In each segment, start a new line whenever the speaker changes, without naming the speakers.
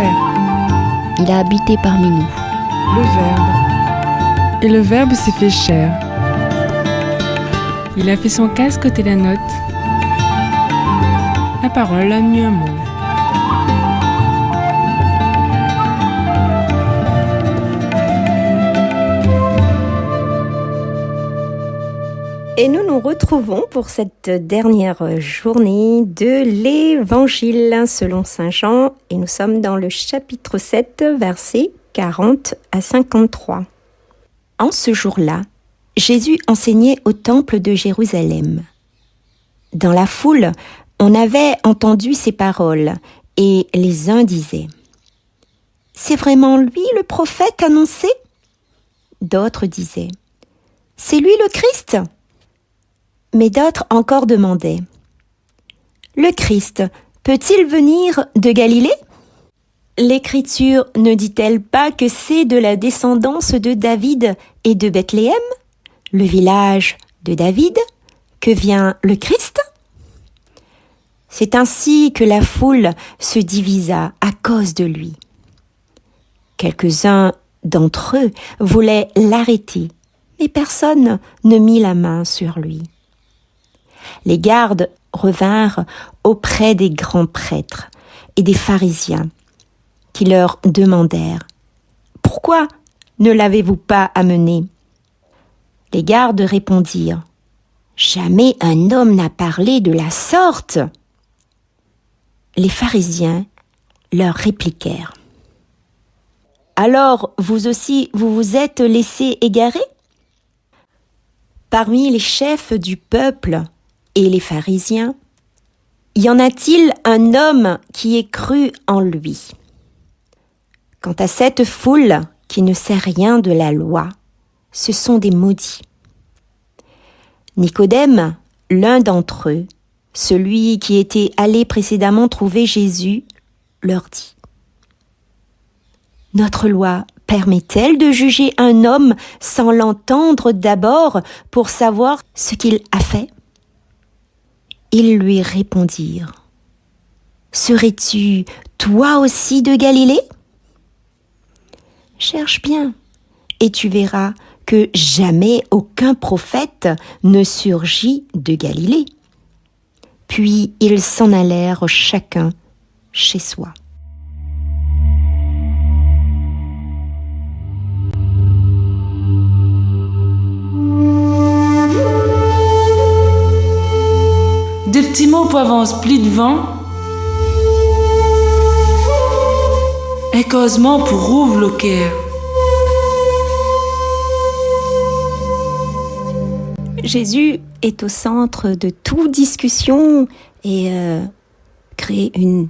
chair.
Il a habité parmi nous.
Le Verbe. Et le Verbe s'est fait chair. Il a fait son casque côté la note. La parole a mis un mot.
Et nous nous retrouvons pour cette dernière journée de l'Évangile selon Saint Jean. Et nous sommes dans le chapitre 7, versets 40 à 53. En ce jour-là, Jésus enseignait au temple de Jérusalem. Dans la foule, on avait entendu ces paroles, et les uns disaient « C'est vraiment lui le prophète annoncé ?» D'autres disaient « C'est lui le Christ ?» Mais d'autres encore demandaient « Le Christ peut-il venir de Galilée ? L'Écriture ne dit-elle pas que c'est de la descendance de David et de Bethléem, le village de David, que vient le Christ ? » C'est ainsi que la foule se divisa à cause de lui. Quelques-uns d'entre eux voulaient l'arrêter, mais personne ne mit la main sur lui. Les gardes revinrent auprès des grands prêtres et des pharisiens qui leur demandèrent « Pourquoi ne l'avez-vous pas amené ?» Les gardes répondirent « Jamais un homme n'a parlé de la sorte !» Les pharisiens leur répliquèrent « Alors vous aussi vous vous êtes laissés égarer ? Parmi les chefs du peuple et les pharisiens, y en a-t-il un homme qui ait cru en lui ? Quant à cette foule qui ne sait rien de la loi, ce sont des maudits. Nicodème, l'un d'entre eux, celui qui était allé précédemment trouver Jésus, leur dit « Notre loi permet-elle de juger un homme sans l'entendre d'abord pour savoir ce qu'il a fait ?» Ils lui répondirent « Serais-tu toi aussi de Galilée ? Cherche bien, et tu verras que jamais aucun prophète ne surgit de Galilée. » Puis ils s'en allèrent chacun chez soi.
Des petits mots pour avance plus devant. Un causement pour rouvre le cœur.
Jésus est au centre de toute discussion et crée une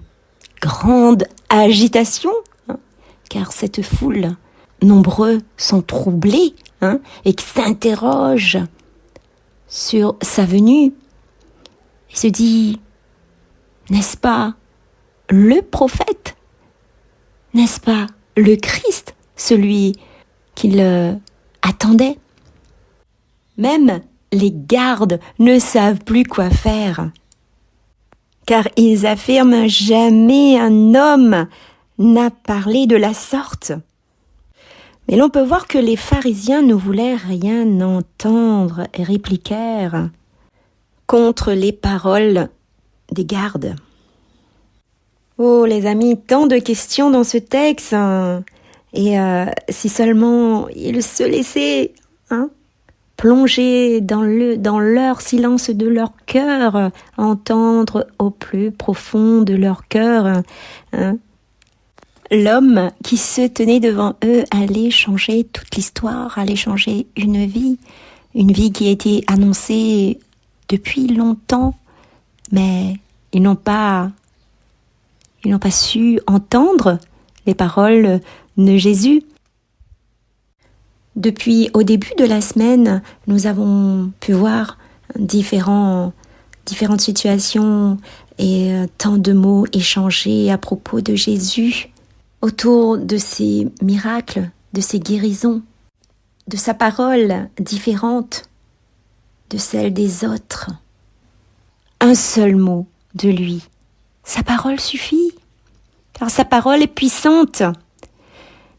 grande agitation, car cette foule, nombreux sont troublés et qui s'interrogent sur sa venue. Il se dit, n'est-ce pas le prophète ? N'est-ce pas le Christ, celui qu'il attendait ? Même les gardes ne savent plus quoi faire, car ils affirment jamais un homme n'a parlé de la sorte. Mais l'on peut voir que les pharisiens ne voulaient rien entendre et répliquèrent contre les paroles des gardes. Oh les amis, tant de questions dans ce texte, et si seulement ils se laissaient plonger dans leur silence de leur cœur, entendre au plus profond de leur cœur, l'homme qui se tenait devant eux allait changer toute l'histoire, allait changer une vie qui a été annoncée depuis longtemps, mais ils n'ont pas su entendre les paroles de Jésus. Depuis au début de la semaine, nous avons pu voir différentes situations et tant de mots échangés à propos de Jésus autour de ses miracles, de ses guérisons, de sa parole différente de celle des autres. Un seul mot de lui, sa parole suffit. car sa parole est puissante.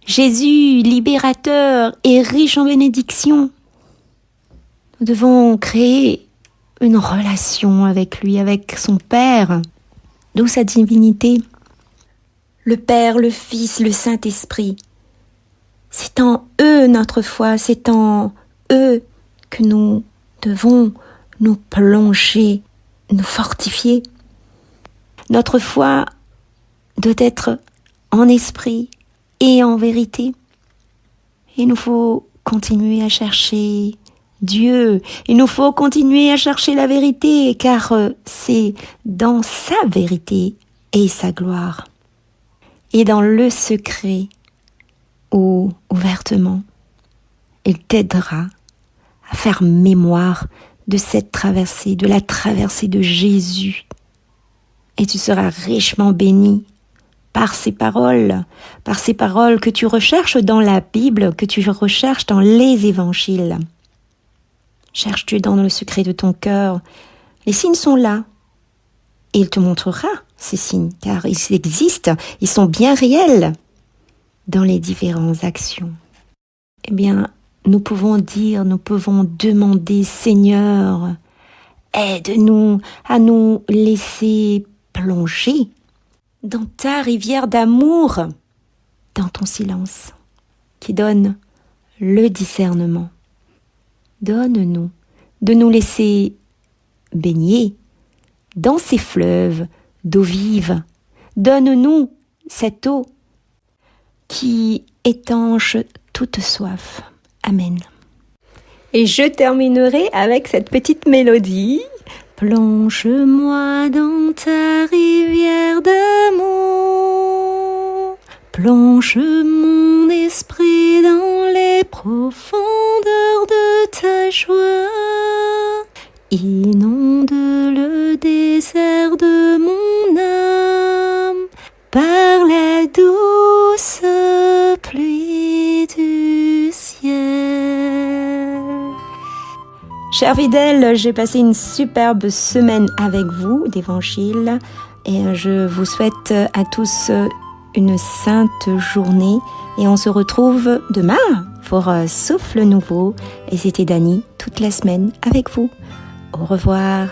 Jésus, libérateur et riche en bénédictions. Nous devons créer une relation avec lui, avec son Père, d'où sa divinité. Le Père, le Fils, le Saint-Esprit. C'est en eux notre foi, c'est en eux que nous devons nous plonger, nous fortifier. Notre foi doit être en esprit et en vérité. Il nous faut continuer à chercher Dieu. Il nous faut continuer à chercher la vérité, car c'est dans sa vérité et sa gloire. Et dans le secret ou ouvertement, il t'aidera à faire mémoire de cette traversée, de la traversée de Jésus. Et tu seras richement béni par ces paroles que tu recherches dans la Bible, que tu recherches dans les évangiles. Cherche Dieu dans le secret de ton cœur. Les signes sont là. Et il te montrera ces signes, car ils existent, ils sont bien réels dans les différentes actions. Eh bien, nous pouvons demander, Seigneur, aide-nous à nous laisser plonger dans ta rivière d'amour, dans ton silence, qui donne le discernement. Donne-nous de nous laisser baigner dans ces fleuves d'eau vive. Donne-nous cette eau qui étanche toute soif. Amen. Et je terminerai avec cette petite mélodie. Plonge-moi dans ta rivière d'amour. Plonge mon esprit dans les profondeurs de ta joie. Inonde le désert de mon âme par la douce pluie du ciel. Chers fidèles, j'ai passé une superbe semaine avec vous d'évangile et je vous souhaite à tous une sainte journée et on se retrouve demain pour Souffle Nouveau et c'était Dani toute la semaine avec vous. Au revoir.